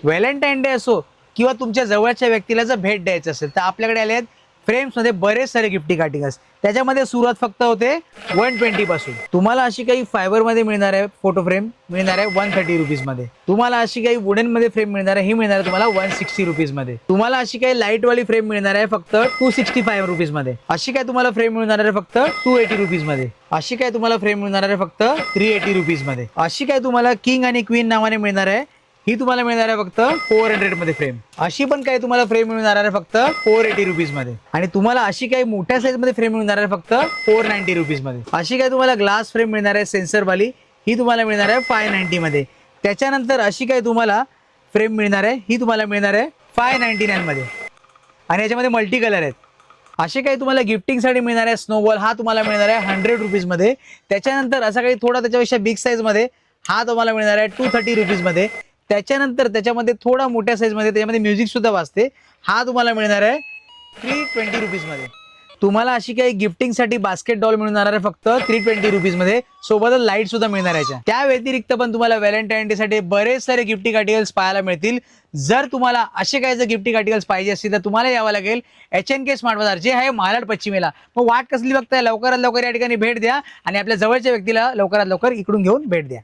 Valentine day असो किंवा तुमच्या जवळच्या व्यक्तीला जर भेट द्यायचं असेल तर आपल्याकडे आले आहेत फ्रेम्समध्ये बरेच सारे गिफ्टिंग आर्टिकल्स. त्याच्यामध्ये सुरुवात फक्त होते 120 पासून. तुम्हाला अशी काही फायबरमध्ये मिळणार आहे फोटो फ्रेम मिळणार आहे 130 रुपीजमध्ये. तुम्हाला अशी काही वुडनमध्ये फ्रेम मिळणार आहे, ही मिळणार आहे तुम्हाला 160 रुपीजमध्ये. तुम्हाला अशी काही लाईटवाली फ्रेम मिळणार आहे फक्त 265 रुपीजमध्ये. अशी काय तुम्हाला फ्रेम मिळणार आहे फक्त 280 रुपीजमध्ये. अशी काय तुम्हाला फ्रेम मिळणार आहे फक्त 380 रुपीजमध्ये. अशी काय तुम्हाला किंग आणि क्वीन नावाने मिळणार आहे, ही तुम्हाला मिळणार आहे फक्त 400 मध्ये फ्रेम. अशी पण काही तुम्हाला फ्रेम मिळणार आहे फक्त 480 रुपीज मध्ये. आणि तुम्हाला अशी काही मोठ्या साईज मध्ये फ्रेम मिळणार आहे फक्त 490 रुपीज मध्ये. अशी काही तुम्हाला ग्लास फ्रेम मिळणार आहे सेन्सर वाली, ही तुम्हाला मिळणार आहे 590 मध्ये. त्याच्यानंतर अशी काही तुम्हाला फ्रेम मिळणार आहे, ही तुम्हाला मिळणार आहे 599 मध्ये. आणि याच्यामध्ये मल्टी कलर आहेत. असे काही तुम्हाला गिफ्टिंगसाठी मिळणार आहे स्नोबॉल, हा तुम्हाला मिळणार आहे 100 रुपीज मध्ये. त्याच्यानंतर असा काही थोडा त्याच्यापेक्षा बिग साईज मध्ये, हा तुम्हाला मिळणार आहे 230 रुपीज मध्ये. त्याच्यानंतर त्याच्यामध्ये थोडा मोठ्या साईजमध्ये त्याच्यामध्ये म्युझिक सुद्धा वाजते, हा तुम्हाला मिळणार आहे 320 रुपीजमध्ये. तुम्हाला अशी काही गिफ्टिंगसाठी बास्केट डॉल मिळणार आहे फक्त 320 रुपीजमध्ये. सोबतच लाईट सुद्धा मिळणार आहे. त्या व्यतिरिक्त पण तुम्हाला व्हॅलेंटाईन डे साठी बरेच सारे गिफ्टिंग आर्टिकल्स पाहायला मिळतील. जर तुम्हाला असे काही जर गिफ्टिंग आर्टिकल्स पाहिजे असतील तर तुम्हाला यावं लागेल HNK स्मार्ट बाजार, जे आहे महालाड पश्चिमेला. मग वाट कसली बघताय, लवकरात लवकर या ठिकाणी भेट द्या आणि आपल्या जवळच्या व्यक्तीला लवकरात लवकर इकडून घेऊन भेट द्या.